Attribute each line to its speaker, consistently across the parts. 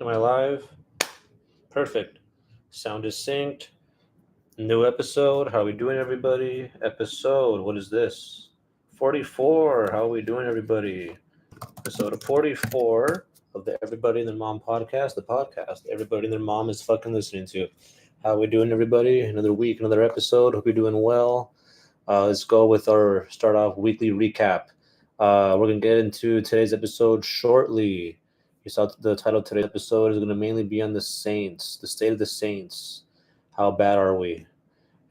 Speaker 1: Am I live? Perfect. Sound is synced. New episode. How are we doing, everybody? Episode. What is this? 44. How are we doing, everybody? Episode 44 of the Everybody and Their Mom podcast. The podcast everybody and their mom is fucking listening to. How are we doing, everybody? Another week, another episode. Hope you're doing well. Let's go with our start off weekly recap. We're gonna get into today's episode shortly. You saw the title of today's episode is gonna mainly be on the Saints, the state of the Saints. How bad are we?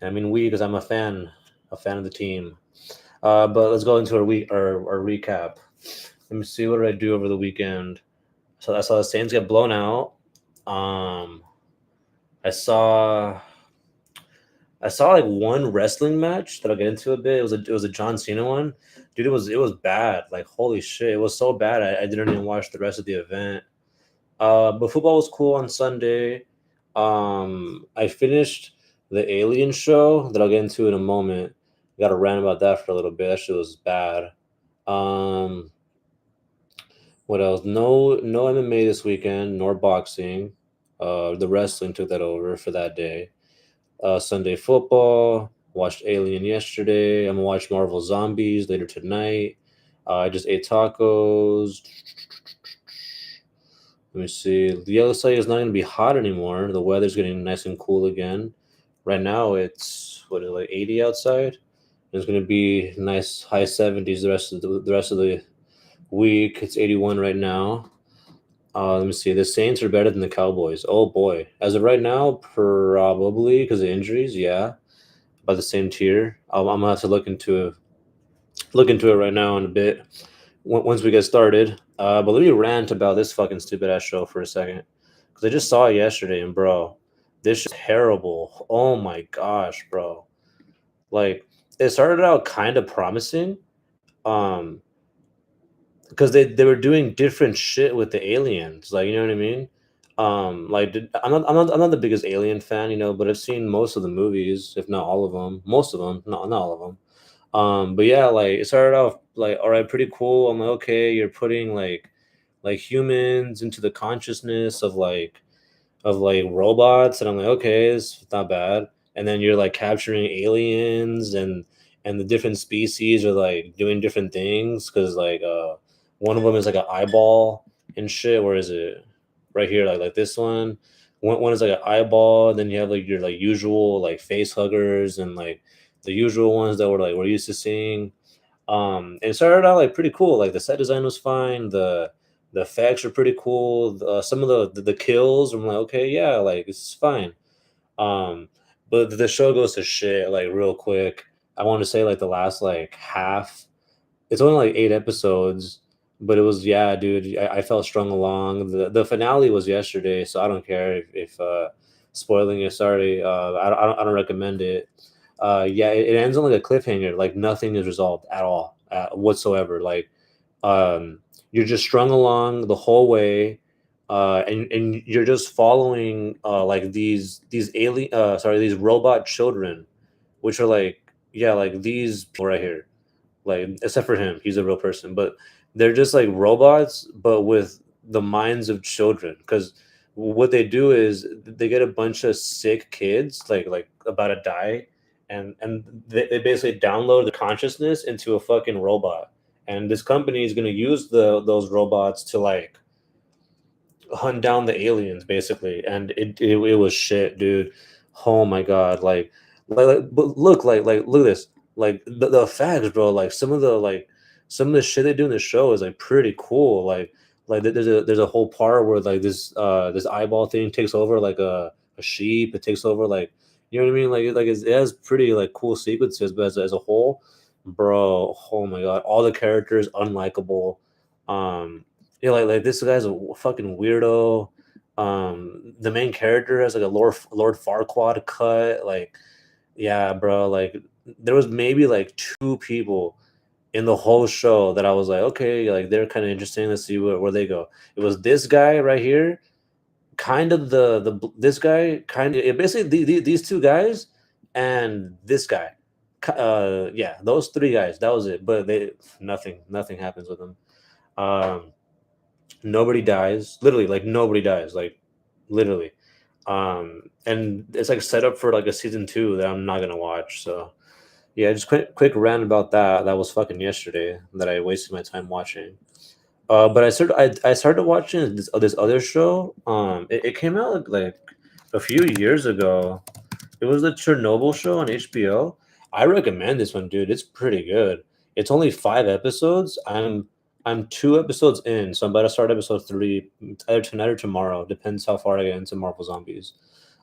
Speaker 1: And I mean we because I'm a fan of the team. But let's go into our recap. Let me see what did I do over the weekend. So I saw the Saints get blown out. Um, I saw I saw like one wrestling match that I'll get into a bit. It was a John Cena one. Dude, it was bad. Like holy shit. It was so bad I didn't even watch the rest of the event. But football was cool on Sunday. I finished the Alien show that I'll get into in a moment. Got to rant about that for a little bit. That shit was bad. Um, what else? No MMA this weekend, nor boxing. The wrestling took that over for that day. Sunday football. Watched Alien yesterday. I'm gonna watch Marvel Zombies later tonight. I just ate tacos. Let me see. The other side is not gonna be hot anymore. The weather's getting nice and cool again. Right now it's what is it, like 80 outside. It's gonna be nice high 70s the rest of the week. It's 81 right now. Let me see. The Saints are better than the Cowboys. Oh boy. As of right now, probably because of injuries. Yeah, by the same tier. I'm gonna have to look into it right now in a bit once we get started. But let me rant about this fucking stupid ass show for a second because I just saw it yesterday and bro, this shit's terrible. Oh my gosh, bro. Like it started out kind of promising, um, because they were doing different shit with the aliens. Like you know what I mean. I'm not the biggest Alien fan, but I've seen most of the movies, if not all of them, most of them, not all of them. But yeah, like it started off like all right, pretty cool. I'm like, okay, you're putting like humans into the consciousness of like robots, and I'm like, okay, it's not bad. And then you're like capturing aliens, and the different species are like doing different things because one of them is like an eyeball and shit. Where is it? Right here, like this one. One is like an eyeball. Then you have like your like usual like face huggers and like the usual ones that we're used to seeing. And it started out like pretty cool. Like the set design was fine. The effects are pretty cool. Some of the kills, I'm like, okay, yeah, like this is fine. Um, but the show goes to shit like real quick. I want to say like the last like half. It's only like 8 episodes, but it was yeah, dude. I felt strung along. The finale was yesterday, so I don't care if spoiling it. Sorry, I don't recommend it. Yeah, it ends on like a cliffhanger. Like nothing is resolved at all, whatsoever. Like um, you're just strung along the whole way, and you're just following like these robot children, which are like yeah, like these people right here, like except for him, he's a real person, but they're just like robots, but with the minds of children. Because what they do is they get a bunch of sick kids, like about to die, and they basically download the consciousness into a fucking robot, and this company is going to use those robots to like hunt down the aliens basically. And it was shit, dude. Oh my god, but look at this, like the facts, bro. Like some of the shit they do in the show is like pretty cool. Like there's a whole part where like this eyeball thing takes over like a sheep. It takes over like you know what I mean. It has pretty like cool sequences, but as a whole, bro, oh my god, all the characters unlikable. um yeah, like this guy's a fucking weirdo. The main character has like a Lord Farquaad cut. Like, yeah, bro. Like, there was maybe like two people in the whole show that I was like, okay, like they're kind of interesting. Let's see where they go. It was this guy right here, kind of this guy, kind of basically these two guys, and this guy. Yeah, those three guys. That was it. But nothing happens with them. Um, Nobody dies. Literally, like nobody dies. Like literally. And it's like set up for like a season 2 that I'm not gonna watch. So yeah, just quick rant about that. That was fucking yesterday that I wasted my time watching. But I started watching this other show. It came out like a few years ago. It was the Chernobyl show on HBO. I recommend this one, dude. It's pretty good. It's only 5 episodes. I'm 2 episodes in, so I'm about to start episode 3 either tonight or tomorrow. Depends how far I get into Marvel Zombies.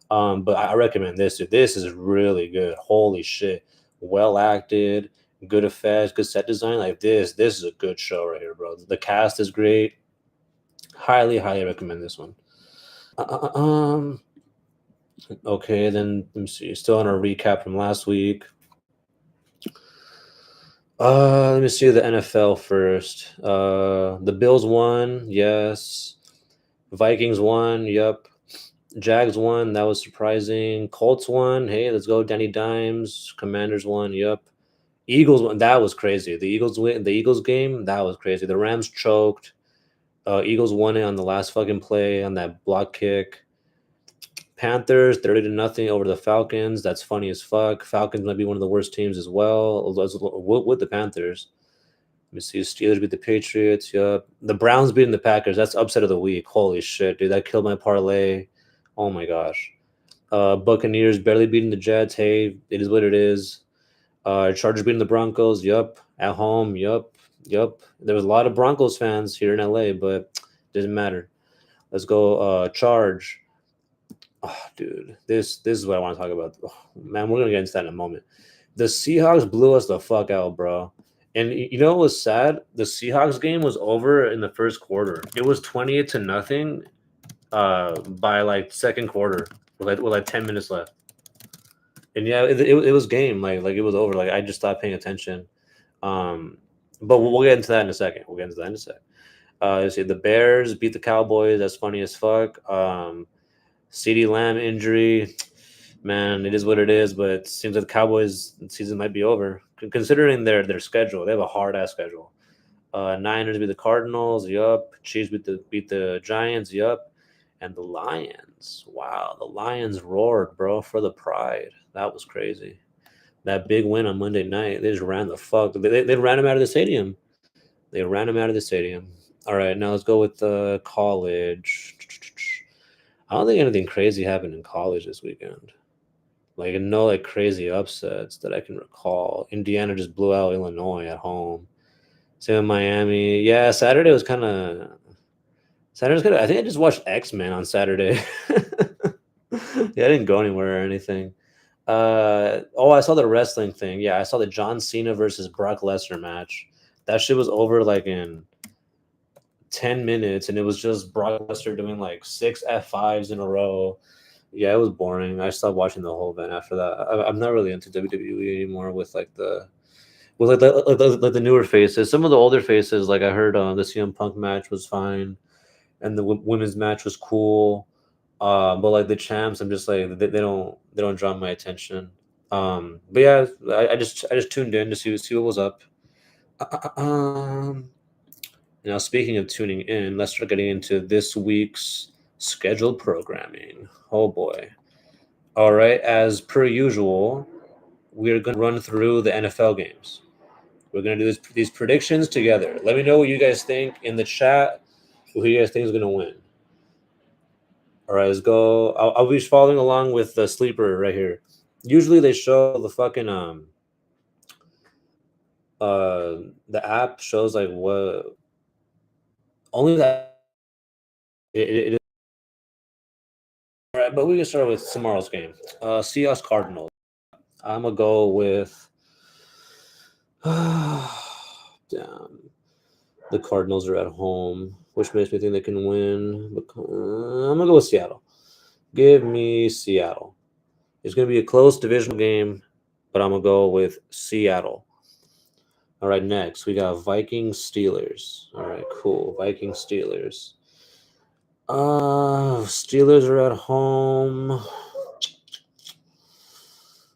Speaker 1: But I recommend this, dude. This is really good. Holy shit. Well acted, good effects, good set design. Like this is a good show right here, bro. The cast is great. Highly recommend this one. Um. Okay, then let me see. Still on a recap from last week. Let me see the NFL first. The Bills won. Yes. Vikings won. Yep. Jags won. That was surprising. Colts won. Hey, let's go, Danny Dimes. Commanders won. Yep. Eagles won. That was crazy. The Eagles win. The Eagles game. That was crazy. The Rams choked. Eagles won it on the last fucking play on that block kick. Panthers 30-0 over the Falcons. That's funny as fuck. Falcons might be one of the worst teams as well. With the Panthers. Let me see. Steelers beat the Patriots. Yup. The Browns beating the Packers. That's upset of the week. Holy shit, dude. That killed my parlay. Oh my gosh. Buccaneers barely beating the Jets. Hey, it is what it is. Chargers beating the Broncos. Yup. At home. Yup. Yup. There was a lot of Broncos fans here in LA, but didn't matter. Let's go. Charge. Oh, dude, this is what I want to talk about. Oh, man, we're gonna get into that in a moment. The Seahawks blew us the fuck out, bro. And you know what was sad? The Seahawks game was over in the first quarter. It was 28-0 by like second quarter with like 10 minutes left. And yeah, it was game. Like it was over. Like I just stopped paying attention. Um, but we'll get into that in a second. We'll get into that in a second. Let's see, the Bears beat the Cowboys. That's funny as fuck. CeeDee Lamb injury, man, it is what it is. But it seems like the Cowboys season might be over, considering their schedule. They have a hard ass schedule. Niners beat the Cardinals. Yup. Chiefs beat the Giants. Yup. And the Lions. Wow, the Lions roared, bro, for the pride. That was crazy. That big win on Monday night. They just ran the fuck. They ran him out of the stadium. They ran him out of the stadium. All right, now let's go with the college. I don't think anything crazy happened in college this weekend. Like no like crazy upsets that I can recall. Indiana just blew out Illinois at home. Same with Miami. Yeah, Saturday's good. I think I just watched X-Men on Saturday. Yeah, I didn't go anywhere or anything. I saw the wrestling thing. Yeah, I saw the John Cena versus Brock Lesnar match. That shit was over like in 10 minutes, and it was just Brock Lesnar doing like 6 F5s in a row. Yeah, it was boring. I stopped watching the whole event after that. I'm not really into WWE anymore with like the newer faces. Some of the older faces, like I heard the CM Punk match was fine, and the women's match was cool. But like the champs, I'm just like they don't draw my attention. But yeah, I just tuned in to see what was up. Um, Now, speaking of tuning in, let's start getting into this week's scheduled programming. Oh boy. All right, as per usual, we're going to run through the NFL games. We're going to do these predictions together. Let me know what you guys think in the chat, who you guys think is going to win. All right, let's go. I'll be following along with the sleeper right here. Usually they show the fucking the app shows like what only that it all right, but we can start with tomorrow's game. Seahawks Cardinals. I'm gonna go with damn. The Cardinals are at home, which makes me think they can win. I'm gonna go with Seattle. Give me Seattle. It's gonna be a close divisional game, but I'm gonna go with Seattle. All right, next we got Vikings Steelers. All right, cool. Vikings Steelers. Steelers are at home.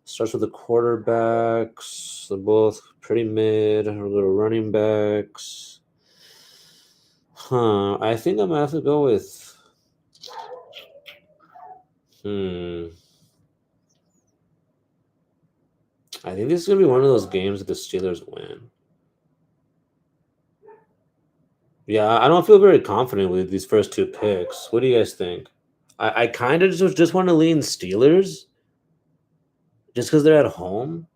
Speaker 1: Starts with the quarterbacks. They're both pretty mid. Our little running backs. I think I'm gonna have to go with. Hmm. I think this is gonna be one of those games that the Steelers win. Yeah, I don't feel very confident with these first two picks. What do you guys think? I kind of just want to lean Steelers just because they're at home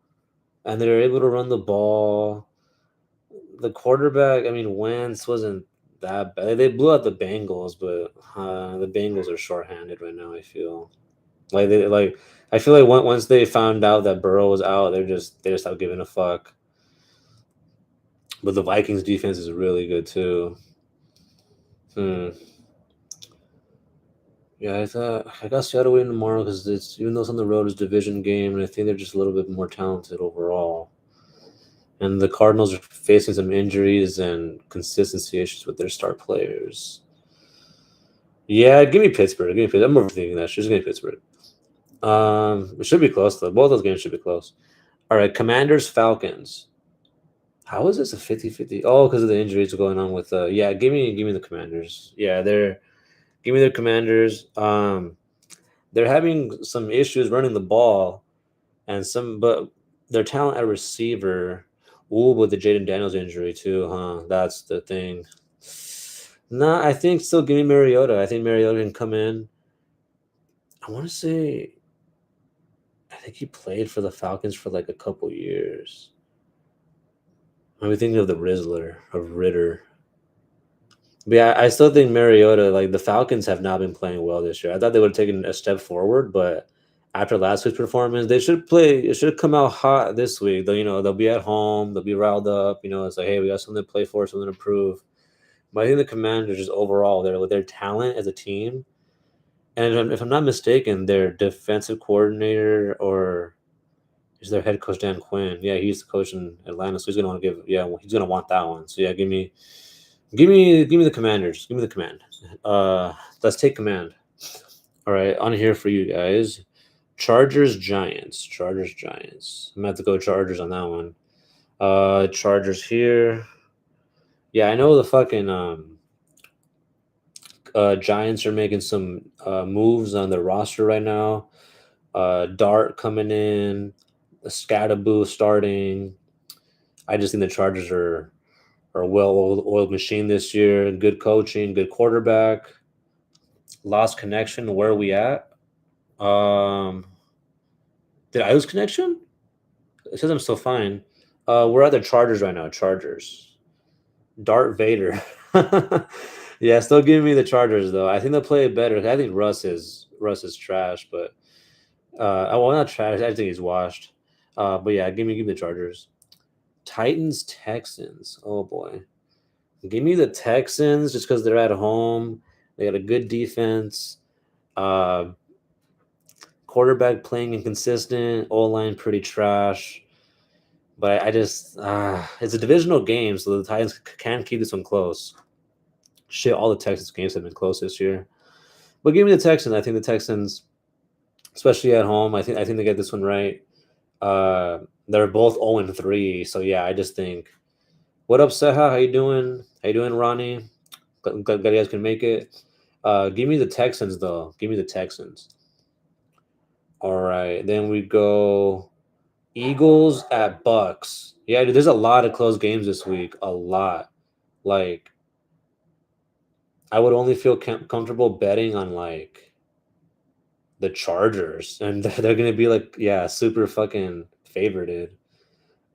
Speaker 1: and they're able to run the ball. The quarterback, I mean, Wentz wasn't that bad. They blew out the Bengals, but the Bengals are shorthanded right now. I feel like I feel like once they found out that Burrow was out, they just stopped giving a fuck. But the Vikings defense is really good too. Hmm. Yeah, I thought I got Seattle winning tomorrow because it's even though it's on the road, it's a division game, and I think they're just a little bit more talented overall. And the Cardinals are facing some injuries and consistency issues with their star players. Yeah, give me Pittsburgh. Give me Pittsburgh. I'm overthinking that. Just give me Pittsburgh. It should be close though. Both those games should be close. All right, Commanders Falcons. How is this a 50-50? Oh, because of the injuries going on with yeah, give me the Commanders. Yeah, they're give me the Commanders. They're having some issues running the ball and but their talent at receiver. Ooh, with the Jaden Daniels injury too, huh? That's the thing. Nah, I think still give me Mariota. I think Mariota can come in. I want to say I think he played for the Falcons for like a couple years. I'm thinking of the Rizzler of Ritter. But yeah, I still think Mariota, like the Falcons have not been playing well this year. I thought they would have taken a step forward, but after last week's performance, they should play. It should come out hot this week. They'll be at home. They'll be riled up. It's like, hey, we got something to play for, something to prove. But I think the Commanders just overall, with their talent as a team, and if I'm not mistaken, their defensive coordinator or is their head coach Dan Quinn. Yeah, he's the coach in Atlanta, so he's gonna want to give. Yeah, he's gonna want that one. So yeah, give me the Commanders. Give me the command. Uh, let's take command. All right, on here for you guys. Chargers Giants. Chargers Giants. I'm gonna have to go Chargers on that one. Chargers here. Yeah, I know the fucking Giants are making some moves on the roster right now. Dart coming in, Scatterboo starting. I just think the Chargers are a well-oiled machine this year. Good coaching, good quarterback. Lost connection. Where are we at? Um, did I lose connection? It says I'm still fine. We're at the Chargers right now. Chargers. Dart Vader. Yeah, still giving me the Chargers though. I think they'll play better. I think Russ is trash, but well, not trash. I think he's washed. But yeah, give me the Chargers. Titans Texans. Oh boy, give me the Texans just because they're at home. They got a good defense. Uh, Quarterback playing inconsistent. O line pretty trash. But I just it's a divisional game, so the Titans can keep this one close. Shit, all the Texans games have been close this year. But give me the Texans. I think the Texans, especially at home, I think they get this one right. They're both 0-3, so yeah, I just think. What up, Seha? How you doing? How you doing, Ronnie? Glad you guys can make it. Give me the Texans though. Give me the Texans. All right, then we go Eagles at Bucks. Yeah, dude, there's a lot of close games this week. A lot. Like I would only feel comfortable betting on like the Chargers, and they're gonna be like, yeah, super fucking favorited.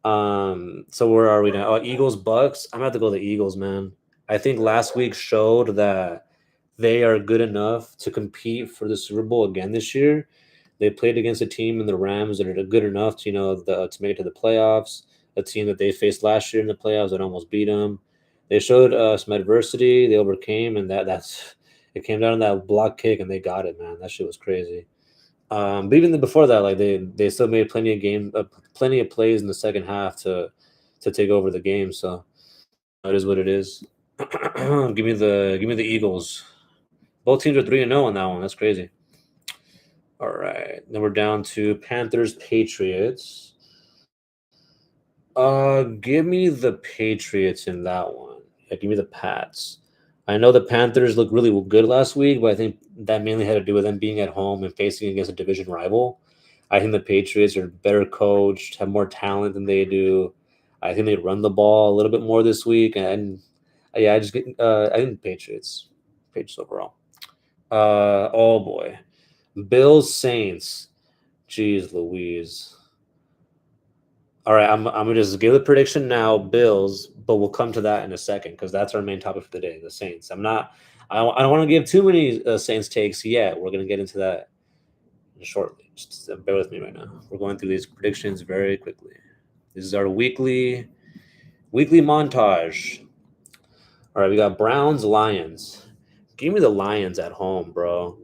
Speaker 1: So where are we now? Oh, Eagles Bucks. I'm gonna have to go the Eagles, man. I think last week showed that they are good enough to compete for the Super Bowl again this year. They played against a team in the Rams that are good enough to to make it to the playoffs. A team that they faced last year in the playoffs that almost beat them. They showed some adversity. They overcame, and that's it came down to that block kick, and they got it, man. That shit was crazy. But even before that, like they still made plenty of plays in the second half to take over the game. So it is what it is. Give me the Eagles. Both teams are 3-0 on that one. That's crazy. All right, then we're down to Panthers Patriots. Give me the Patriots in that one. Yeah, give me the Pats. I know the Panthers looked really good last week, but I think that mainly had to do with them being at home and facing against a division rival. I think the Patriots are better coached, have more talent than they do. I think they run the ball a little bit more this week, and yeah, I think Patriots overall. Oh boy, Bills Saints. Jeez Louise. All right, I'm gonna just give the prediction now, Bills, but we'll come to that in a second because that's our main topic for the day, the Saints. I don't want to give too many Saints takes yet. We're gonna get into that shortly. Just bear with me right now. We're going through these predictions very quickly. This is our weekly montage. All right, we got Browns Lions. Give me the Lions at home, bro.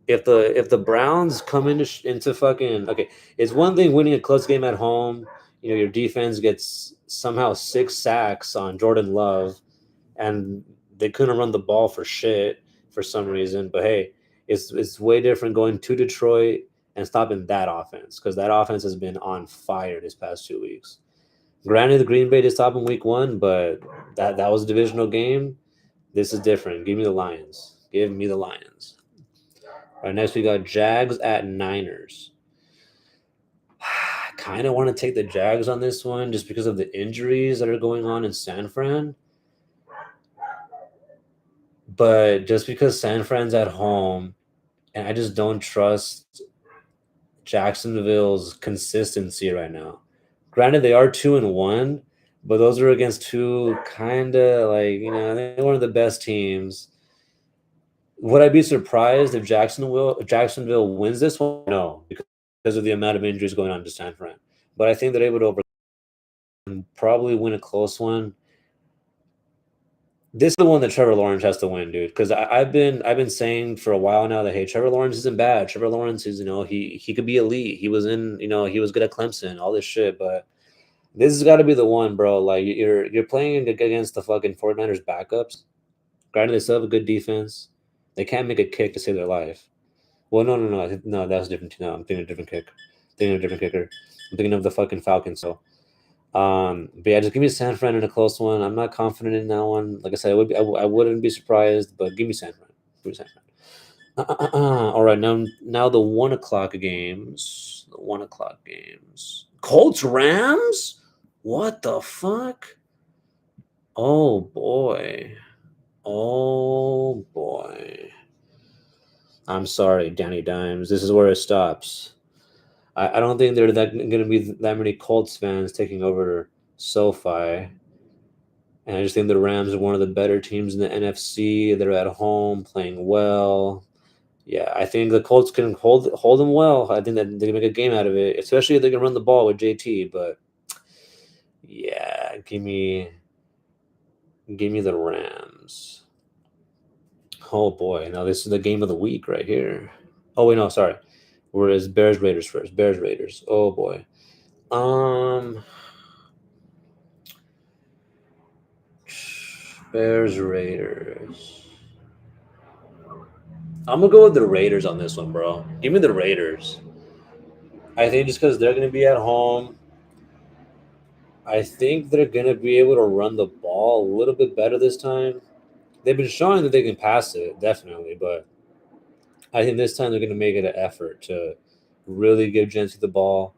Speaker 1: If the Browns come into fucking okay, it's one thing winning a close game at home. You know your defense gets somehow 6 sacks on Jordan Love, and they couldn't run the ball for shit for some reason. But hey, it's way different going to Detroit and stopping that offense because that offense has been on fire this past 2 weeks. Granted, the Green Bay did stop in week one, but that was a divisional game. This is different. Give me the Lions. Give me the Lions. All right, next we got Jags at Niners. I kind of want to take the Jags on this one just because of the injuries that are going on in San Fran. But just because San Fran's at home, and I just don't trust Jacksonville's consistency right now. Granted, they are 2-1, but those are against two kind of like they're one of the best teams. Would I be surprised if Jacksonville wins this one? No, because of the amount of injuries going on to San Fran. But I think they're able to probably win a close one. This is the one that Trevor Lawrence has to win, dude. Because I've been saying for a while now that hey, Trevor Lawrence isn't bad. Trevor Lawrence is he could be elite. He was he was good at Clemson, all this shit. But this has got to be the one, bro. Like you're playing against the fucking 49ers backups. Granted, they still have a good defense. They can't make a kick to save their life. Well, no. That's different. No, I'm thinking of a different kick. Thinking of a different kicker. I'm thinking of the fucking Falcons. So, but yeah, just give me San Fran in a close one. I'm not confident in that one. Like I said, I wouldn't be surprised, but give me San Fran. Give me San Fran. All right, now the 1 o'clock games. The 1 o'clock games. Colts Rams. What the fuck? Oh boy. Oh boy. I'm sorry, Danny Dimes. This is where it stops. I don't think there are going to be that many Colts fans taking over SoFi. And I just think the Rams are one of the better teams in the NFC. They're at home, playing well. Yeah, I think the Colts can hold them well. I think that they can make a game out of it, especially if they can run the ball with JT. But yeah, give me the Rams. Oh boy, now this is the game of the week right here. Oh wait, no, sorry. Whereas Bears Raiders first. Bears Raiders. Oh boy. Um Bears Raiders. I'm gonna go with the Raiders on this one, bro. Give me the Raiders. I think just because they're gonna be at home, I think they're gonna be able to run the ball a little bit better this time. They've been showing that they can pass it, definitely, but I think this time they're gonna make it an effort to really give Jency the ball,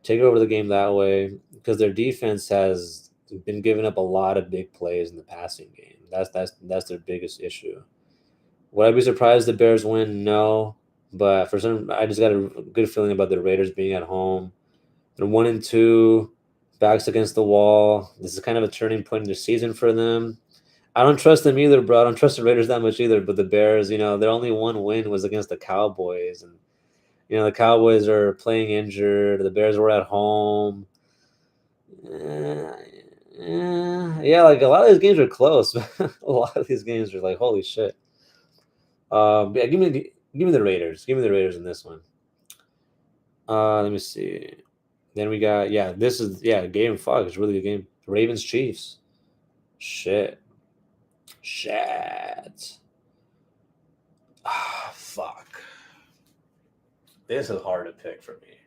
Speaker 1: take over the game that way, because their defense has been giving up a lot of big plays in the passing game. That's their biggest issue. Would I be surprised the Bears win? No, but for some, I just got a good feeling about the Raiders being at home. They're 1-2, backs against the wall. This is kind of a turning point in the season for them. I don't trust them either, bro. I don't trust the Raiders that much either. But the Bears, their only one win was against the Cowboys, and the Cowboys are playing injured. The Bears were at home. Uh, yeah, like a lot of these games are close. A lot of these games are like, holy shit. Yeah, give me the Raiders. Give me the Raiders in this one. Let me see. Then we got this is game 5. It's really a game. Ravens Chiefs. Shit. Shit. Ah, fuck. This is hard to pick for me.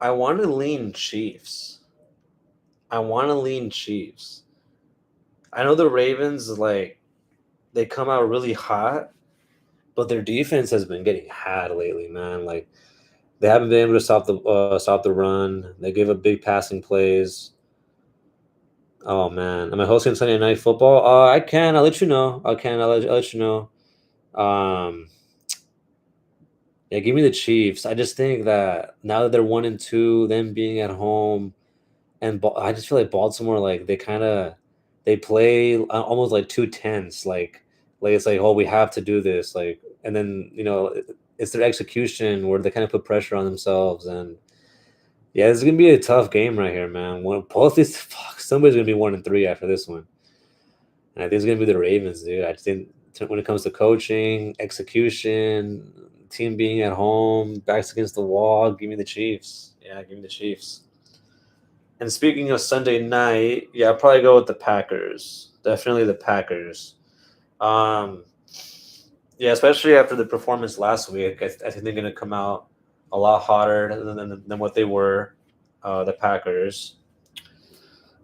Speaker 1: I want to lean Chiefs. I want to lean Chiefs. I know the Ravens like they come out really hot, but their defense has been getting had lately, man. Like they haven't been able to stop the run. They give up big passing plays. Oh man, am I hosting Sunday Night Football? I can. I'll let you know. I can. I'll let you know. Um, yeah, give me the Chiefs. I just think that now that they're 1-2, them being at home, and I just feel like Baltimore, like they play almost like too tense. Like it's like, oh, we have to do this. Like, and then it's their execution where they kind of put pressure on themselves. And yeah, it's gonna be a tough game right here, man. When both these, fuck, somebody's gonna be 1-3 after this one. And I think it's gonna be the Ravens, dude. I just think when it comes to coaching, execution, team being at home, backs against the wall, give me the Chiefs. Yeah, give me the Chiefs. And speaking of Sunday night, yeah, I'll probably go with the Packers. Definitely the Packers. Um, yeah, especially after the performance last week, I think they're going to come out a lot hotter than what they were. The Packers.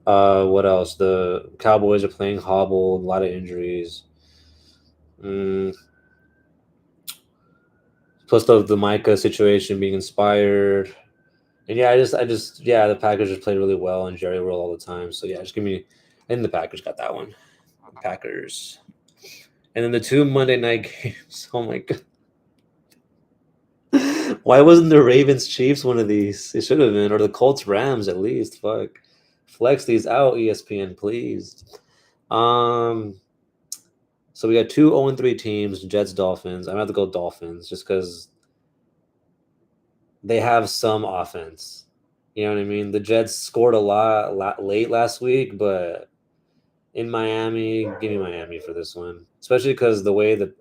Speaker 1: What else? The Cowboys are playing hobbled, a lot of injuries. Mm, plus the Micah situation being inspired. And yeah, yeah, the Packers just played really well and Jerry World all the time. So yeah, just give me. I think the Packers got that one. Packers. And then the two Monday night games. Oh my god. Why wasn't the Ravens Chiefs one of these? It should have been, or the Colts Rams at least. Fuck. Flex these out, ESPN, please. Um so we got two 0-3 teams, Jets, Dolphins. I'm gonna have to go Dolphins just because they have some offense. You know what I mean? The Jets scored a lot late last week, but in Miami, give me Miami for this one, especially because the way that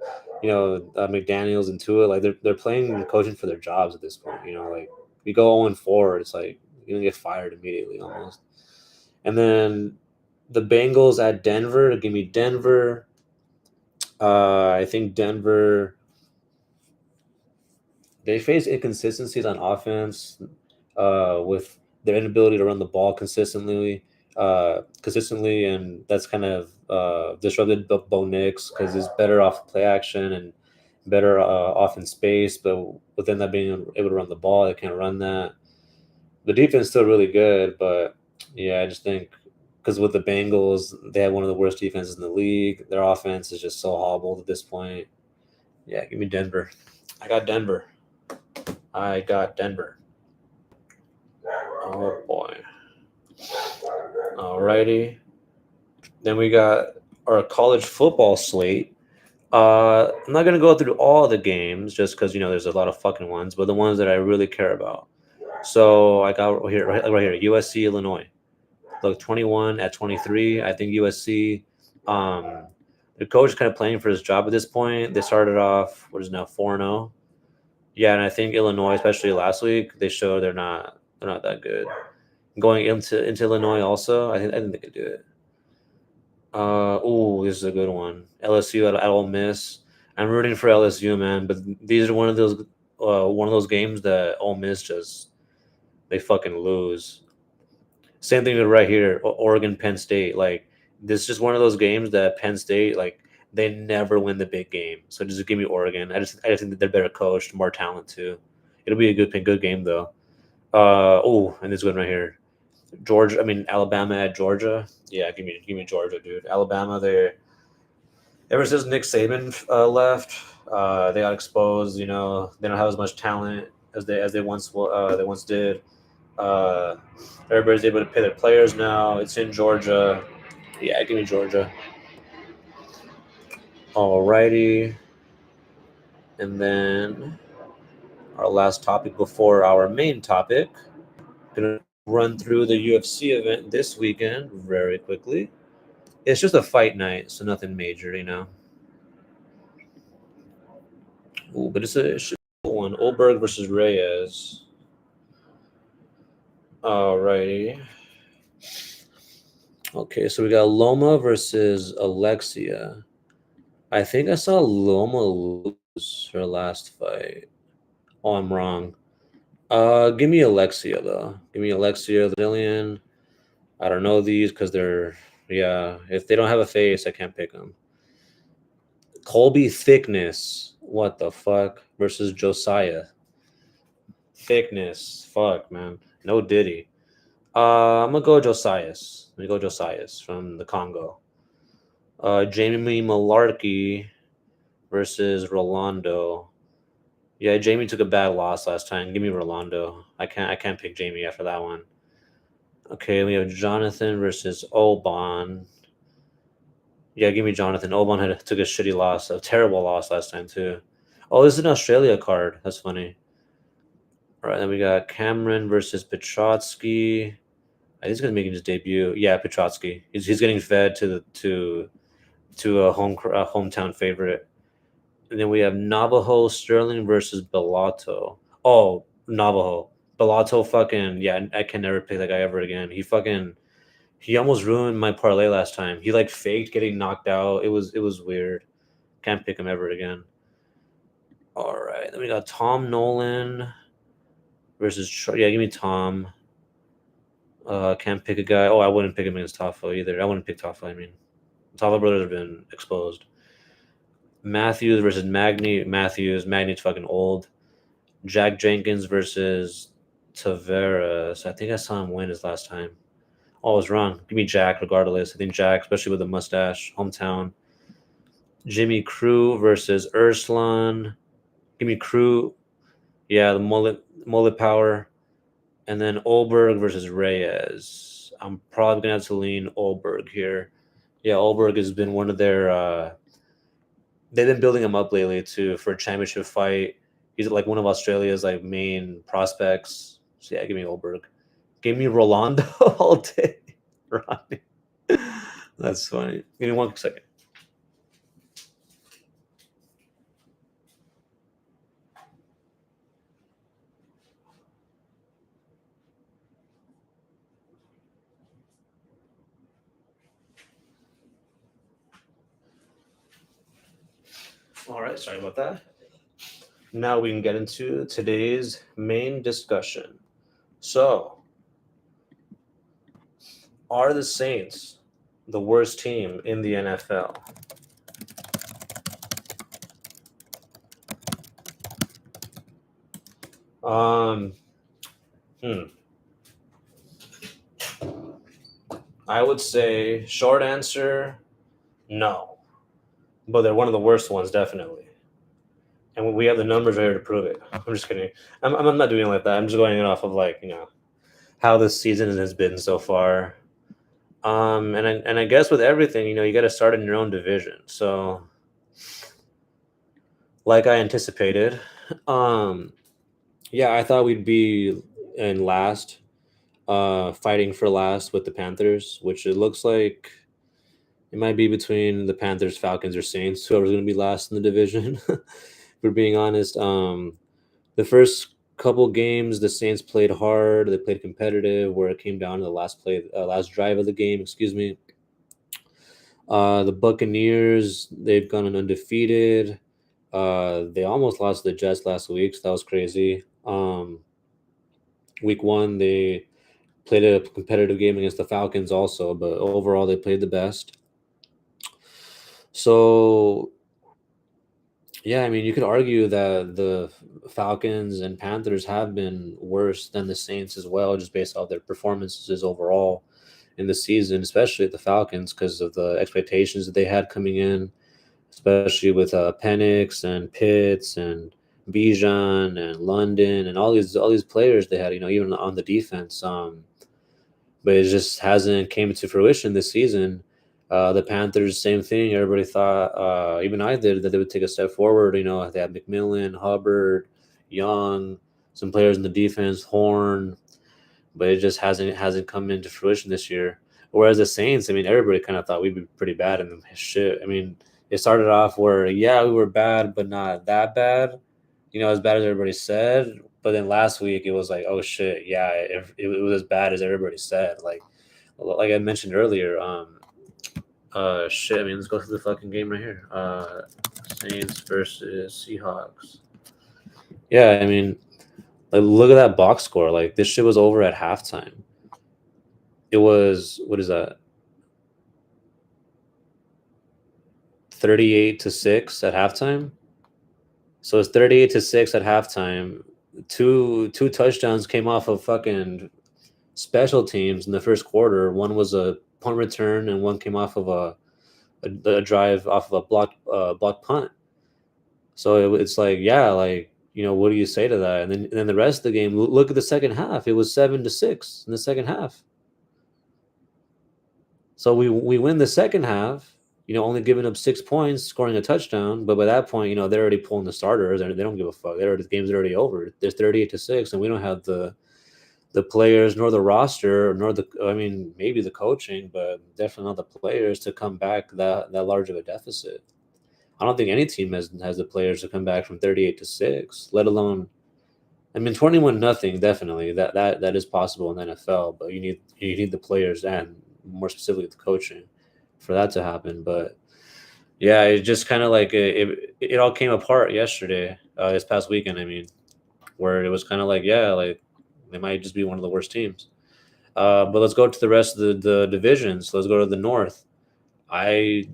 Speaker 1: McDaniel's and Tua, like they're playing and coaching for their jobs at this point. Like we go 0-4, it's like you're gonna get fired immediately almost. And then the Bengals at Denver, give me Denver. I think Denver, they face inconsistencies on offense with their inability to run the ball consistently, and that's kind of disrupted Bo Nix because he's better off play action and better off in space. But within that being able to run the ball, they can't run that. The defense is still really good, but yeah, I just think because with the Bengals, they have one of the worst defenses in the league. Their offense is just so hobbled at this point. Yeah, give me Denver. I got Denver. I got Denver. Oh boy. Alrighty. Then we got our college football slate. I'm not gonna go through all the games just because there's a lot of fucking ones, but the ones that I really care about. So I got right here, USC Illinois. Look, 21 at 23. I think USC. Um, the coach is kind of playing for his job at this point. They started off what is now 4-0. Yeah, and I think Illinois, especially last week, they showed they're not that good. Going into Illinois also, I think they could do it. Oh, this is a good one. LSU at Ole Miss. I'm rooting for LSU, man, but these are one of those games that Ole Miss just they fucking lose. Same thing with right here, Oregon Penn State. Like this is just one of those games that Penn State like they never win the big game. So just give me Oregon. I just think that they're better coached, more talent too. It'll be a good game though. And this one right here. Georgia, I mean Alabama at Georgia. Yeah, give me Georgia, dude. Alabama, they ever since Nick Saban left, they got exposed. They don't have as much talent as they once did. Uh, Everybody's able to pay their players now. It's in Georgia. Yeah, give me Georgia. Alrighty, and then our last topic before our main topic. Gonna run through the UFC event this weekend very quickly. It's just a fight night, so nothing major. Ooh, but it's a cool one. Olberg versus Reyes. Alrighty. Okay, so we got Loma versus Alexia. I think I saw Loma lose her last fight. Oh, I'm wrong. Give me Alexia though. Give me Alexia, the Brazilian. I don't know these because they're yeah. If they don't have a face, I can't pick them. Colby Thickness. What the fuck? Versus Josiah. Thickness. Fuck, man. No Diddy. I'm gonna go Josias. Let me go Josias from the Congo. Jamie Malarkey versus Rolando. Yeah, Jamie took a bad loss last time. Give me Rolando. I can't pick Jamie after that one. Okay, we have Jonathan versus Oban. Yeah, give me Jonathan. Oban took a shitty loss, a terrible loss last time too. Oh, this is an Australia card. That's funny. All right, then we got Cameron versus Petrotsky. I think he's gonna make his debut. Yeah, Petrotsky. He's getting fed to a hometown favorite. And then we have Navajo Sterling versus Bellato. Oh, Navajo. Bellato fucking yeah, I can never pick that guy ever again. He almost ruined my parlay last time. He like faked getting knocked out. It was weird. Can't pick him ever again. All right, then we got Tom Nolan versus yeah, give me Tom. Can't pick a guy. Oh, I wouldn't pick him against Tafo either. I wouldn't pick Tafo. I mean, Tafo brothers have been exposed. Matthews versus Magny. Matthews. Magny's fucking old. Jack Jenkins versus Tavares. I think I saw him win his last time. Oh, I was wrong. Give me Jack regardless. I think Jack, especially with the mustache, hometown. Jimmy Crew versus Urslan. Give me Crew. Yeah, the mullet power. And then Olberg versus Reyes. I'm probably gonna have to lean Olberg here. Yeah, Olberg has been one of their. They've been building him up lately too for a championship fight. He's like one of Australia's like main prospects. So yeah, give me Olberg. Give me Rolando all day. Ronnie. That's funny. Give me 1 second. All right, sorry about that. Now we can get into today's main discussion. So, are the Saints the worst team in the NFL? Um, hmm. I would say short answer, no. But they're one of the worst ones, definitely. And we have the numbers right here to prove it. I'm just kidding. I'm not doing it like that. I'm just going off of like how this season has been so far. And I guess with everything, you got to start in your own division. So, like I anticipated, um, yeah, I thought we'd be in last, fighting for last with the Panthers, which it looks like it might be between the Panthers, Falcons, or Saints, whoever's going to be last in the division. For being honest, the first couple games, the Saints played hard. They played competitive, where it came down to the last drive of the game. Excuse me. The Buccaneers, they've gone undefeated. They almost lost to the Jets last week, so that was crazy. Week one, they played a competitive game against the Falcons also, but overall, they played the best. So, yeah, I mean, you could argue that the Falcons and Panthers have been worse than the Saints as well, just based off their performances overall in the season, especially the Falcons, because of the expectations that they had coming in, especially with Penix and Pitts and Bijan and London and all these players they had, even on the defense. But it just hasn't came to fruition this season. The Panthers, same thing. Everybody thought, even I did, that they would take a step forward. They had McMillan, Hubbard, Young, some players in the defense, Horn, but it just hasn't come into fruition this year. Whereas the Saints, I mean, everybody kind of thought we'd be pretty bad in the shit. I mean, it started off where yeah, we were bad, but not that bad. As bad as everybody said. But then last week it was like, oh shit, yeah, it was as bad as everybody said. Like I mentioned earlier, shit. I mean, let's go through the fucking game right here. Saints versus Seahawks. Yeah, I mean, like look at that box score. Like this shit was over at halftime. It was what is that? 38-6 at halftime. So it's 38-6 at halftime. Two touchdowns came off of fucking special teams in the first quarter. One was a punt return, and one came off of a drive off of a block punt. So it's like, yeah, like, what do you say to that? And then the rest of the game, look at the second half. It was 7-6 in the second half. So we win the second half, only giving up 6 points, scoring a touchdown. But by that point, they're already pulling the starters, and they don't give a fuck. The game's already over. There's 38-6, and we don't have the players, nor the roster, nor maybe the coaching, but definitely not the players to come back that large of a deficit. I don't think any team has the players to come back from 38-6, let alone. 21-0, definitely that is possible in the NFL, but you need the players and more specifically the coaching for that to happen. But yeah, it just kind of like it all came apart yesterday, this past weekend. Where it was kind of like, yeah, like they might just be one of the worst teams. But let's go to the rest of the divisions. Let's go to the North. I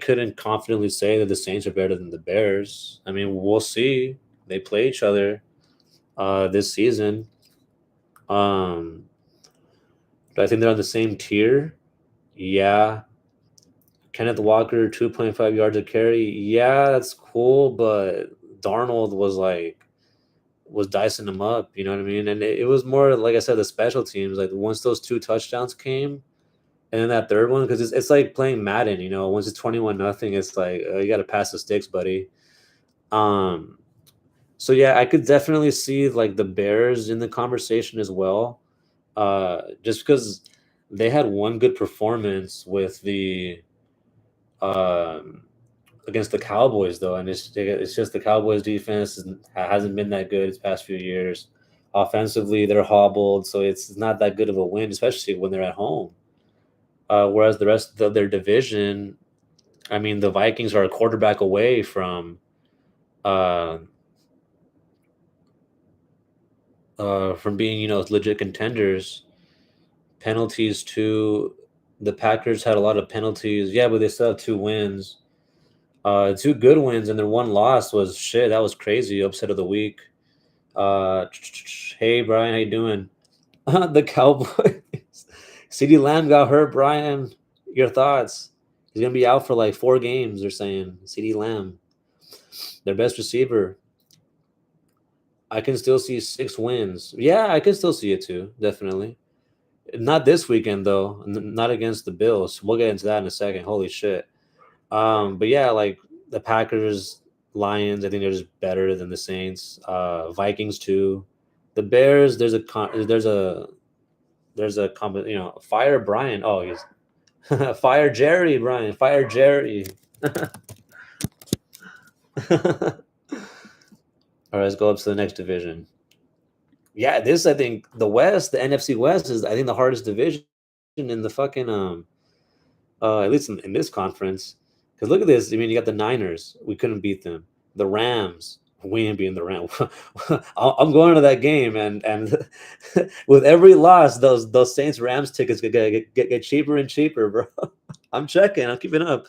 Speaker 1: couldn't confidently say that the Saints are better than the Bears. We'll see. They play each other this season. Do I think they're on the same tier? Yeah. Kenneth Walker, 2.5 yards a carry. Yeah, that's cool, but Darnold was dicing them up, you know what I mean? And it was more, like I said, the special teams. Like once those 2 touchdowns came, and then that third one, because it's like playing Madden, once it's 21-0, it's like you got to pass the sticks, buddy. So yeah, I could definitely see like the Bears in the conversation as well, just because they had one good performance with the um, against the Cowboys though, and it's just the Cowboys defense hasn't been that good these past few years. Offensively, they're hobbled, so it's not that good of a win, especially when they're at home. Whereas the rest of their division, the Vikings are a quarterback away uh, from being, legit contenders. Penalties too. The Packers had a lot of penalties. Yeah, but they still have 2 wins. 2 good wins, and their 1 loss was shit. That was crazy. Upset of the week. Hey Brian, how you doing? The Cowboys. CeeDee Lamb got hurt. Brian, your thoughts? He's gonna be out for like 4 games. They're saying CeeDee Lamb, their best receiver. I can still see 6 wins. Yeah, I can still see it too. Definitely. Not this weekend though. Not against the Bills. We'll get into that in a second. Holy shit. But yeah, like the Packers, Lions, I think they're just better than the Saints. Vikings too. The Bears, fire Brian. Oh, he's fire Jerry, Brian. Fire Jerry. All right, let's go up to the next division. Yeah, I think the West, the NFC West is I think the hardest division in the fucking at least in this conference. Because look at this. You got the Niners. We couldn't beat them. The Rams. We ain't beating the Rams. I'm going to that game, and with every loss, those Saints Rams tickets get cheaper and cheaper, bro. I'm checking. I'm keeping up.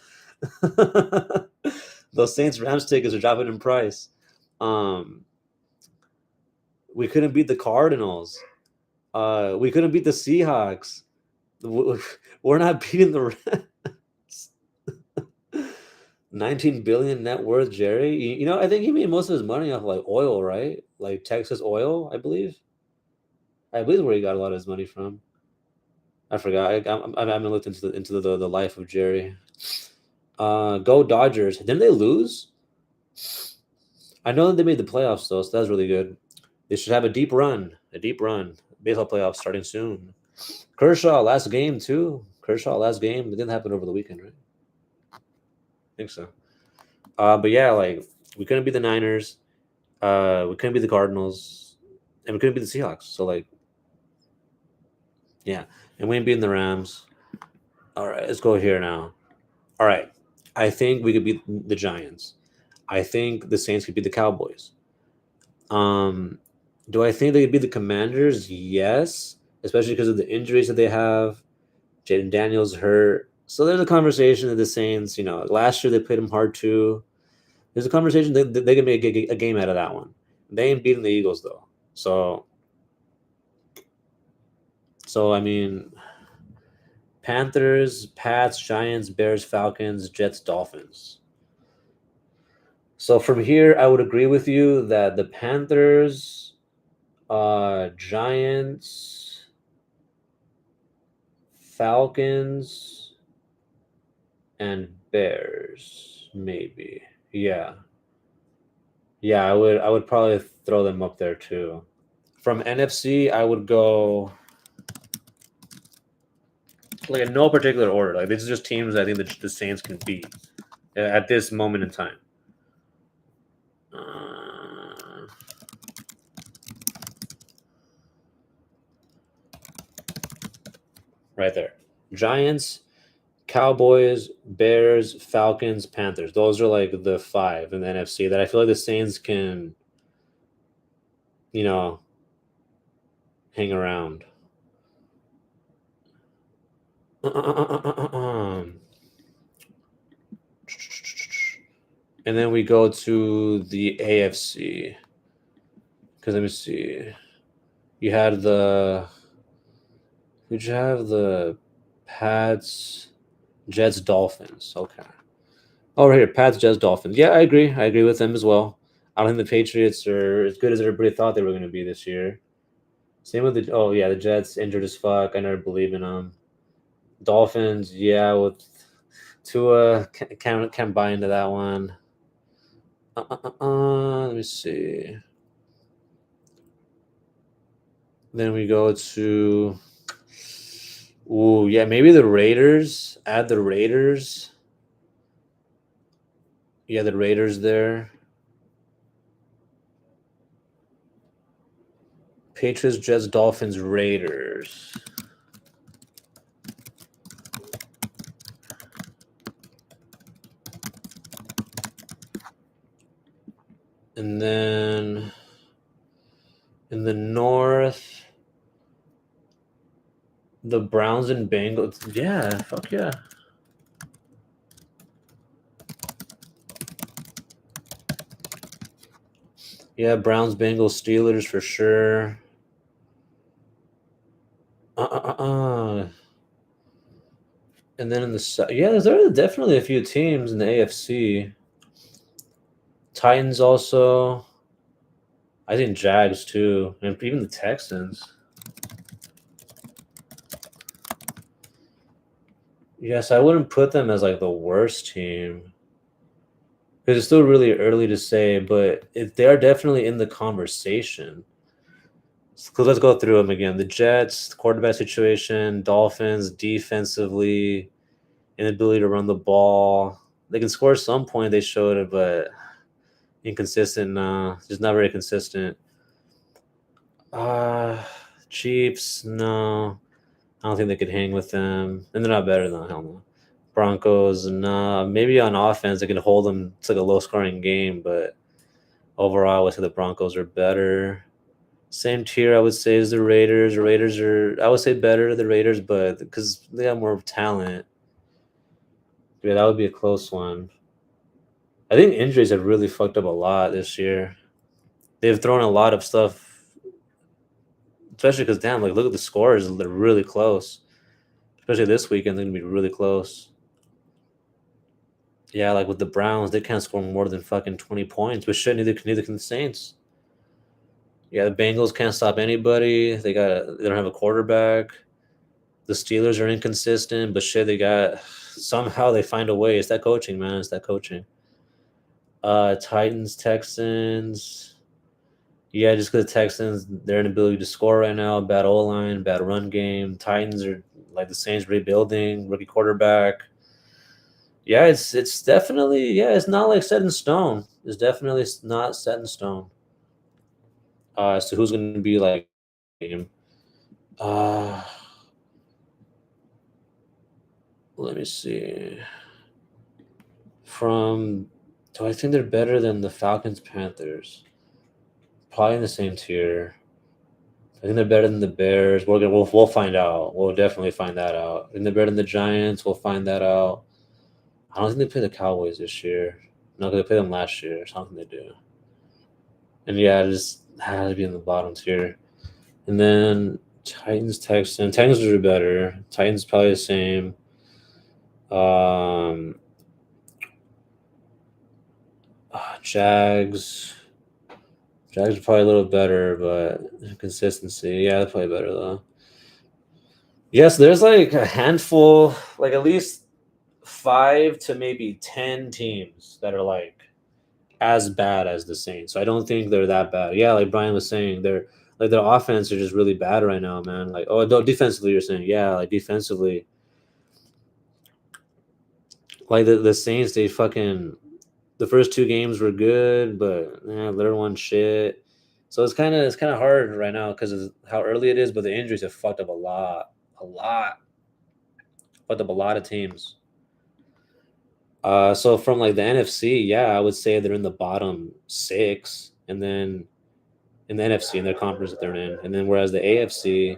Speaker 1: Those Saints Rams tickets are dropping in price. We couldn't beat the Cardinals. We couldn't beat the Seahawks. We're not beating the Rams. 19 billion net worth, Jerry. I think he made most of his money off like oil, right? Like Texas oil, I believe. I believe where he got a lot of his money from. I forgot. I haven't looked into the life of Jerry. Go Dodgers. Didn't they lose? I know that they made the playoffs though, so that's really good. They should have a deep run. Baseball playoffs starting soon. Kershaw last game too. It didn't happen over the weekend, right? I think so. But yeah, like we couldn't beat the Niners. We couldn't beat the Cardinals, and we couldn't beat the Seahawks. So like, yeah, and we ain't beating the Rams. All right, let's go here now. All right, I think we could beat the Giants. I think the Saints could beat the Cowboys. Do I think they could beat the Commanders? Yes, especially because of the injuries that they have. Jaden Daniels hurt. So there's a conversation that the Saints, last year they played them hard too. There's a conversation that they can make a game out of that one. They ain't beating the Eagles though. So I mean, Panthers, Pats, Giants, Bears, Falcons, Jets, Dolphins. So from here, I would agree with you that the Panthers, Giants, Falcons, and Bears, maybe. Yeah. Yeah, I would probably throw them up there too. From NFC, I would go like in no particular order. Like this is just teams I think the Saints can beat at this moment in time. Uh, right there. Giants, Cowboys, Bears, Falcons, Panthers. Those are like the five in the NFC that I feel like the Saints can, you know, hang around. And then we go to the AFC. Because let me see. You had the. Would you have the Pats, Jets, Dolphins? Okay. Oh, right here, Pats, Jets, Dolphins. Yeah, I agree. I agree with them as well. I don't think the Patriots are as good as everybody thought they were going to be this year. Same with the. Oh yeah, the Jets injured as fuck. I never believed in them. Dolphins, yeah, with Tua can't buy into that one. Let me see. Then we go to. Ooh, yeah, maybe the Raiders. Add the Raiders. Yeah, the Raiders there. Patriots, Jets, Dolphins, Raiders. And then in the North, the Browns and Bengals. Yeah, fuck yeah. Yeah, Browns, Bengals, Steelers for sure. And then in the yeah, there are definitely a few teams in the AFC. Titans also. I think Jags too, and even the Texans. Yes, I wouldn't put them as like the worst team because it's still really early to say, but they are definitely in the conversation. So let's go through them again. The Jets, the quarterback situation, Dolphins, defensively, inability to run the ball. They can score some point, they showed it, but inconsistent. Just not very consistent. Uh, Chiefs, no. I don't think they could hang with them. And they're not better than hell no. Broncos, nah. Maybe on offense they can hold them to like a low scoring game, but overall I would say the Broncos are better. Same tier I would say as the Raiders. The Raiders are I would say better than the Raiders, but because they have more talent. Yeah, that would be a close one. I think injuries have really fucked up a lot this year. They've thrown a lot of stuff, especially because damn, like look at the scores; they're really close. Especially this weekend, they're gonna be really close. Yeah, like with the Browns, they can't score more than fucking 20 points, but shit, neither can the Saints. Yeah, the Bengals can't stop anybody. They don't have a quarterback. The Steelers are inconsistent, but shit, they got somehow they find a way. It's that coaching, man. It's that coaching. Titans, Texans. Yeah, just because the Texans, their inability to score right now, bad O line, bad run game. Titans are like the Saints rebuilding, rookie quarterback. Yeah, it's definitely it's not like set in stone. It's definitely not set in stone. As to who's going to be like him. Uh, let me see. From do I think they're better than the Falcons Panthers? Probably in the same tier. I think they're better than the Bears. We'll find out. We'll definitely find that out. I think they're better than the Giants. We'll find that out. I don't think they play the Cowboys this year. No, because they played them last year. So I don't think they do. And yeah, it just has to be in the bottom tier. And then Titans, Texans. Titans are better. Titans probably the same. Um, Jags. Jags are probably a little better, but consistency. Yeah, they're probably better though. Yes, there's like a handful, like at least 5 to maybe 10 teams that are like as bad as the Saints. So I don't think they're that bad. Yeah, like Brian was saying, they're like their offense are just really bad right now, man. Like, oh, no, defensively, you're saying, yeah, like defensively, like the Saints, they fucking the first 2 games were good, but yeah, third one shit. So it's kind of hard right now because of how early it is, but the injuries have fucked up a lot, fucked up a lot of teams. So from like the NFC, yeah, I would say they're in the bottom 6, and then in the NFC in their conference that they're in, and then whereas the AFC,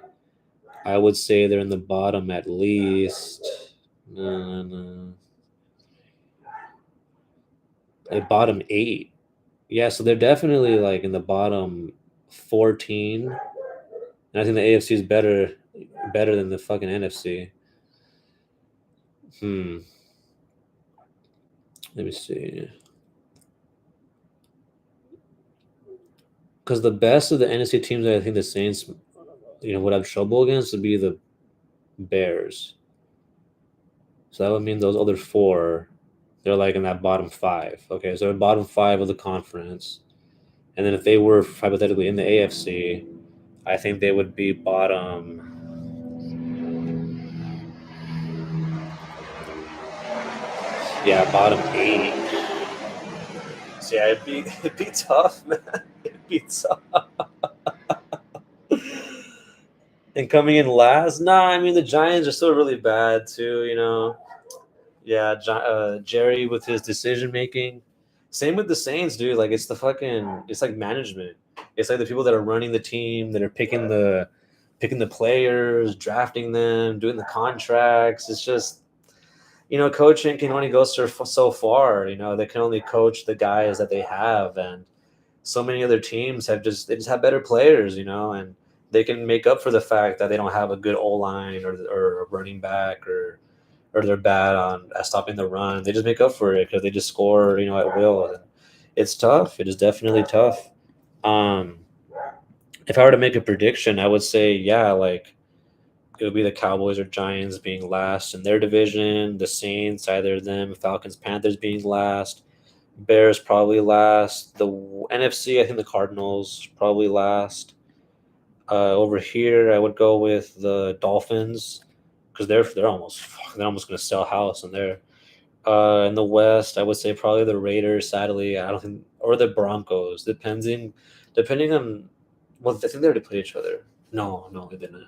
Speaker 1: I would say they're in the bottom at least, uh, like bottom 8. Yeah, so they're definitely like in the bottom 14, and I think the AFC is better than the fucking NFC. Hmm. Let me see. Because the best of the NFC teams that I think the Saints, would have trouble against would be the Bears. So that would mean those other 4, they're like in that bottom 5. Okay, so they're bottom 5 of the conference. And then if they were hypothetically in the AFC, I think they would be bottom. Yeah, bottom 8. So yeah, it'd be tough, man. It'd be tough. And coming in last, nah. I mean the Giants are still really bad too. Yeah, Jerry with his decision making. Same with the Saints, dude. Like it's like management. It's like the people that are running the team, that are picking the players, drafting them, doing the contracts. It's just coaching can only go so far. They can only coach the guys that they have, and so many other teams they just have better players. And they can make up for the fact that they don't have a good O line or a running back or they're bad at stopping the run. They just make up for it because they just score, at will. And it's tough. It is definitely tough. Um, if I were to make a prediction, I would say, yeah, like it would be the Cowboys or Giants being last in their division, the Saints, either of them, Falcons, Panthers being last, Bears probably last, the NFC, I think the Cardinals probably last. Over here, I would go with the Dolphins because they're almost going to sell house, and they're in the West. I would say probably the Raiders. Sadly, I don't think, or the Broncos, depending on. Well, I think they already played each other. No, no, they didn't.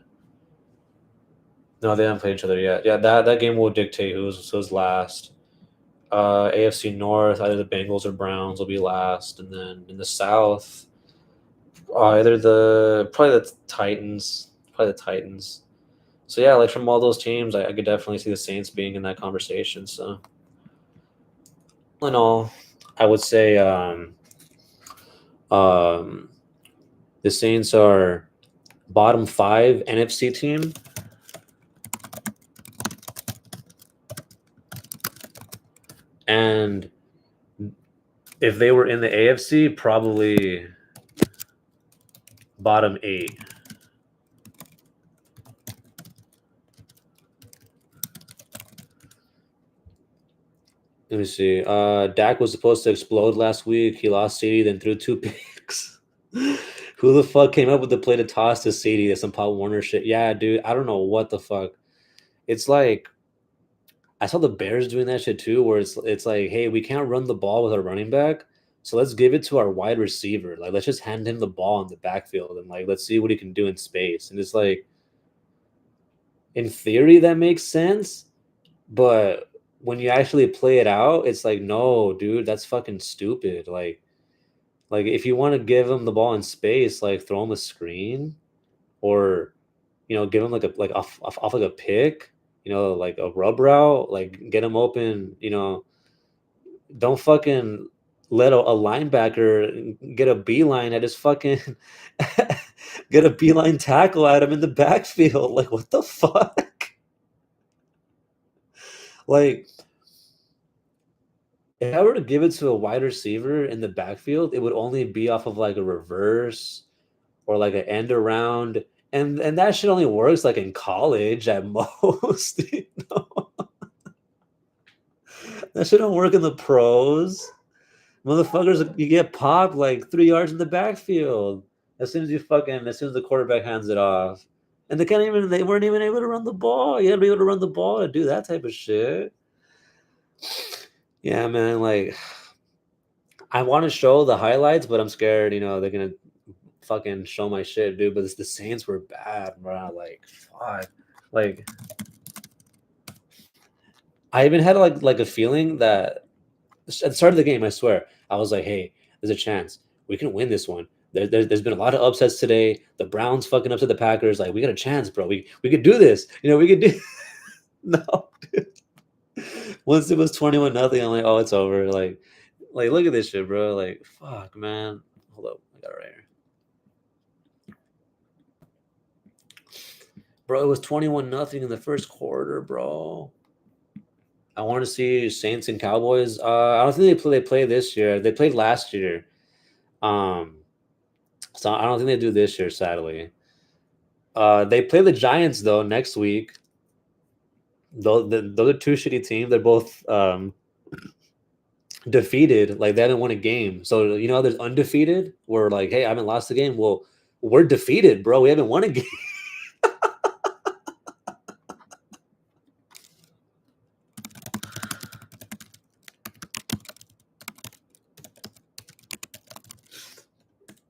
Speaker 1: No, they haven't played each other yet. Yeah, that game will dictate who's last. AFC North, either the Bengals or Browns will be last, and then in the South, either probably the Titans, probably the Titans. So yeah, like from all those teams, I could definitely see the Saints being in that conversation. So, all in all, I would say um, the Saints are bottom 5 NFC team, and if they were in the AFC, probably bottom 8. Let me see. Dak was supposed to explode last week. He lost CD, then threw 2 picks. Who the fuck came up with the play to toss to CD? That's some Pop Warner shit. Yeah, dude. I don't know what the fuck. It's like I saw the Bears doing that shit too, where it's like, hey, we can't run the ball with our running back, so let's give it to our wide receiver. Like, let's just hand him the ball in the backfield and like let's see what he can do in space. And it's like, in theory, that makes sense, but when you actually play it out, it's like, no, dude, that's fucking stupid. Like if you want to give him the ball in space, like throw him a screen. or give him like off like a pick, like a rub route, like get him open. Don't fucking let a linebacker get a beeline at his fucking get a beeline tackle at him in the backfield. Like what the fuck? Like if I were to give it to a wide receiver in the backfield, it would only be off of like a reverse or like an end around. And that shit only works like in college at most. That shit don't work in the pros. Motherfuckers, you get popped like 3 yards in the backfield as soon as the quarterback hands it off. And they weren't even able to run the ball. You had to be able to run the ball to do that type of shit. Yeah, man, like I want to show the highlights, but I'm scared, they're gonna fucking show my shit, dude. But the Saints were bad, bro. Like, fuck. Like, I even had like a feeling that at the start of the game, I swear, I was like, hey, there's a chance we can win this one. There's been a lot of upsets today. The Browns fucking upset the Packers. Like, we got a chance, bro. We could do this. We could do. No, dude. Once it was 21-0, I'm like, oh, it's over. Like, look at this shit, bro. Like, fuck, man. Hold up, I got it right here. Bro, it was 21-0 in the first quarter, bro. I want to see Saints and Cowboys. I don't think they play this year. They played last year. Um, so I don't think they do this year, sadly. They play the Giants though next week. Those are two shitty teams. They're both defeated. Like they haven't won a game. So there's undefeated. We're like, hey, I haven't lost a game. Well, we're defeated, bro. We haven't won a game.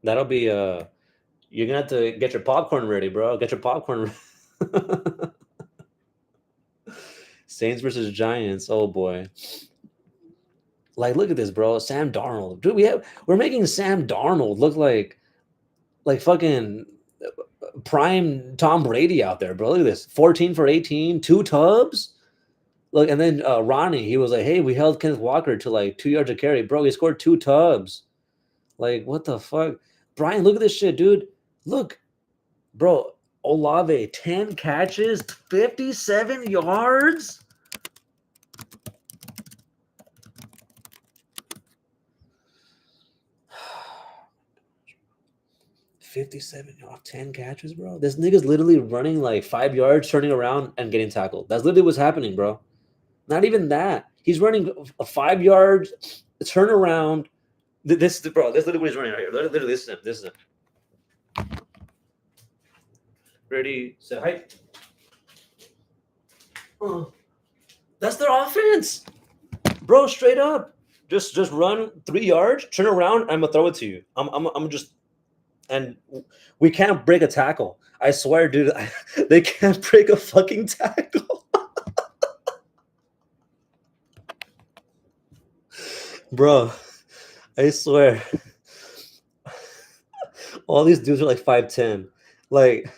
Speaker 1: That'll be you're gonna have to get your popcorn ready, bro. Get your popcorn ready. Saints versus Giants. Oh boy. Like, look at this, bro. Sam Darnold. Dude, we're making Sam Darnold look like fucking prime Tom Brady out there, bro. Look at this. 14 for 18, 2 tubs. Look, and then Ronnie, he was like, hey, we held Kenneth Walker to like 2 yards of carry. Bro, he scored 2 tubs. Like, what the fuck? Brian, look at this shit, dude. Look, bro. Olave, 10 catches, 57 yards. 57 off 10 catches, bro. This nigga's literally running like 5 yards, turning around and getting tackled. That's literally what's happening, bro. Not even that. He's running a 5 yard turn around. This, bro, this is literally what he's running right here. Literally, this is him. This is him. Ready, set, height. That's their offense, bro. Straight up, just run 3 yards, turn around, I'm gonna throw it to you. I'm just, and we can't break a tackle. I swear, dude, they can't break a fucking tackle. Bro, I swear. All these dudes are like 5'10". Like,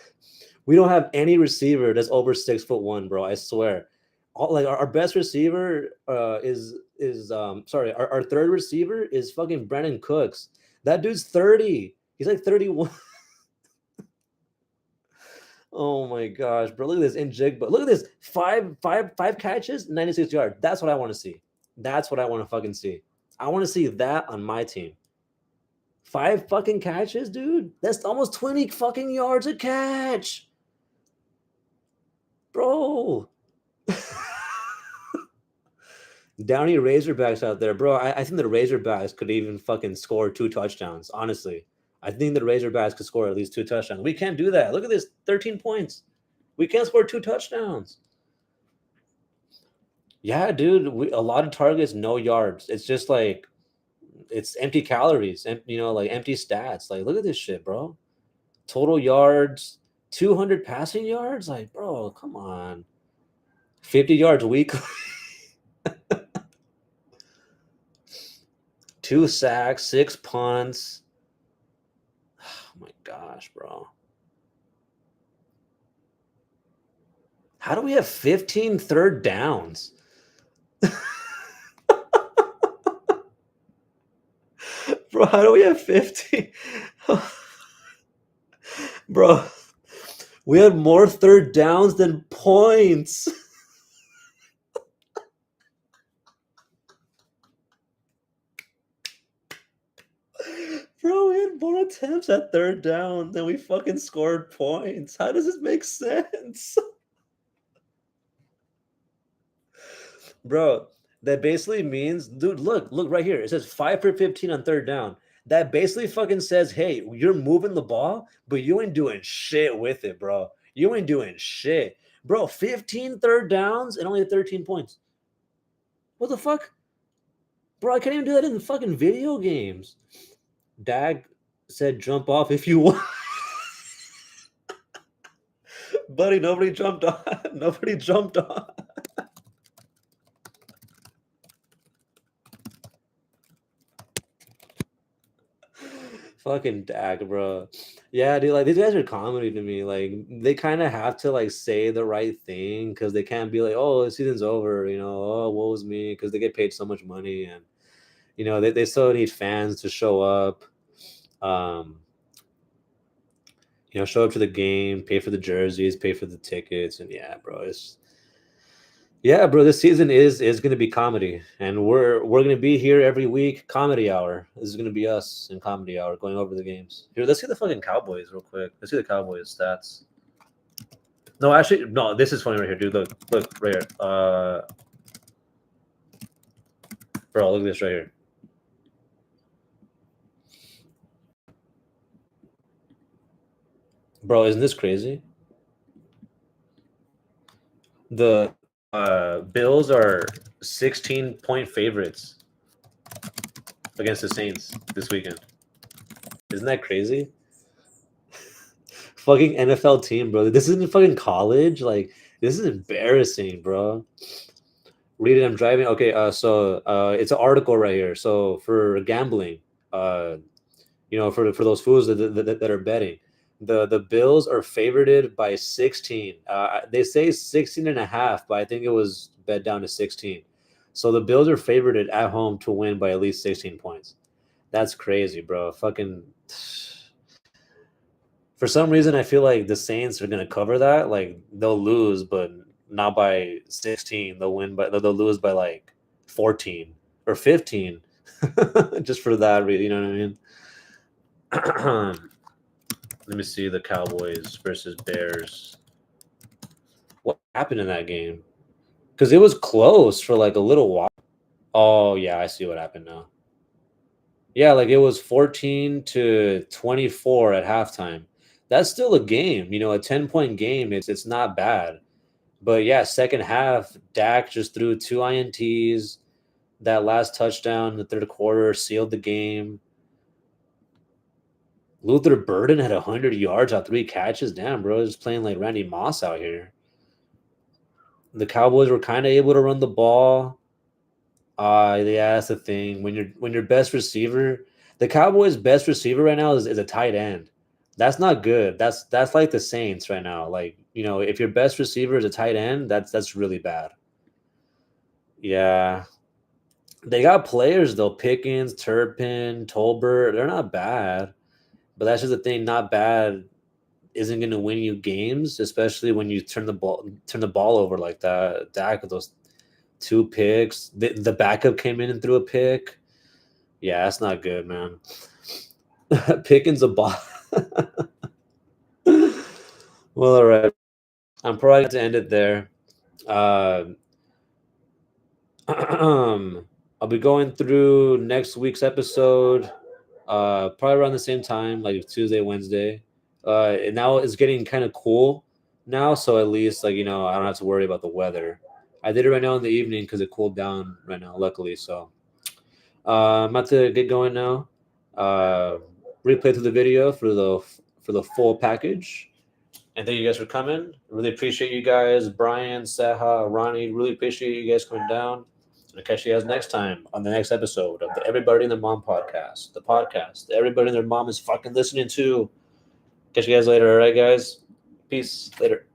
Speaker 1: we don't have any receiver that's over 6'1", bro. I swear. Like our best receiver is sorry, our third receiver is fucking Brandon Cooks. That dude's 30. He's like 31. Oh my gosh, bro. Look at this in jig, but look at this. Five catches, 96 yards. That's what I want to see. That's what I want to fucking see. I want to see that on my team. 5 fucking catches, dude. That's almost 20 fucking yards a catch. Bro. Downey Razorbacks out there, bro. I think the Razorbacks could even fucking score 2 touchdowns, honestly. I think the Razorbacks could score at least 2 touchdowns. We can't do that. Look at this, 13 points. We can't score 2 touchdowns. Yeah, dude. A lot of targets, no yards. It's just like it's empty calories and like empty stats. Like, look at this shit, bro. Total yards, 200 passing yards. Like, bro, come on. 50 yards weekly. 2 sacks, 6 punts. Oh my gosh, bro. How do we have 15 third downs? Bro, how do we have 15? Bro, we had more third downs than points. Bro, we had more attempts at third down than we fucking scored points. How does this make sense? Bro, that basically means, dude, look right here. It says 5 for 15 on third down. That basically fucking says, hey, you're moving the ball, but you ain't doing shit with it, bro. You ain't doing shit. Bro, 15 third downs and only 13 points. What the fuck? Bro, I can't even do that in the fucking video games. Dag said jump off if you want. Buddy, nobody jumped on. Nobody jumped on. Fucking Dak, bro. Yeah, dude, like these guys are comedy to me. Like they kind of have to like say the right thing because they can't be like, "Oh, the season's over," you know. "Oh, woe is me," because they get paid so much money, and they still need fans to show up. Um, show up to the game, pay for the jerseys, pay for the tickets, and yeah, bro, this season is gonna be comedy, and we're gonna be here every week. Comedy hour. This is gonna be us in comedy hour going over the games. Here, let's see the fucking Cowboys real quick. Let's see the Cowboys stats. No, actually, no. This is funny right here, dude. Look right here. Bro, look at this right here. Bro, isn't this crazy? The Bills are 16-point favorites against the Saints this weekend. Isn't that crazy? Fucking NFL team, bro. This isn't fucking college. Like, this is embarrassing, bro. Read it. I'm driving. Okay, so it's an article right here. So for gambling, uh, for those fools that are betting, the Bills are favorited by 16. They say 16 and a half, but I think it was bet down to 16. So the Bills are favorited at home to win by at least 16 points. That's crazy, bro. Fucking. For some reason, I feel like the Saints are gonna cover that. Like they'll lose, but not by 16. They'll win, but they'll lose by like 14 or 15, just for that reason. You know what I mean? Let me see the Cowboys versus Bears. What happened in that game? Because it was close for like a little while. Oh yeah, I see what happened now. Yeah, like it was 14-24 at halftime. That's still a game, a 10-point game. It's not bad. But yeah, second half, Dak just threw 2 INTs. That last touchdown in the third quarter sealed the game. Luther Burden had 100 yards on 3 catches. Damn, bro, just playing like Randy Moss out here. The Cowboys were kind of able to run the ball. Yeah, that's the thing. When your best receiver, the Cowboys' best receiver right now is a tight end. That's not good. That's like the Saints right now. Like, if your best receiver is a tight end, that's really bad. Yeah. They got players though, Pickens, Turpin, Tolbert. They're not bad. But that's just the thing, not bad isn't going to win you games, especially when you turn the ball over like that. Dak with those 2 picks. The backup came in and threw a pick. Yeah, that's not good, man. Pickens a ball. Well, all right. I'm probably going to end it there. I'll be going through next week's episode, probably around the same time, like Tuesday, Wednesday. And now it's getting kind of cool now, so at least I don't have to worry about the weather. I did it right now in the evening because it cooled down right now, luckily. So I'm about to get going now. Replay through the video for the full package. And thank you guys for coming. Really appreciate you guys, Brian, Seha, Ronnie. Really appreciate you guys coming down. I'll catch you guys next time on the next episode of the Everybody and Their Mom podcast. The podcast that everybody and their mom is fucking listening to. Catch you guys later, all right, guys? Peace. Later.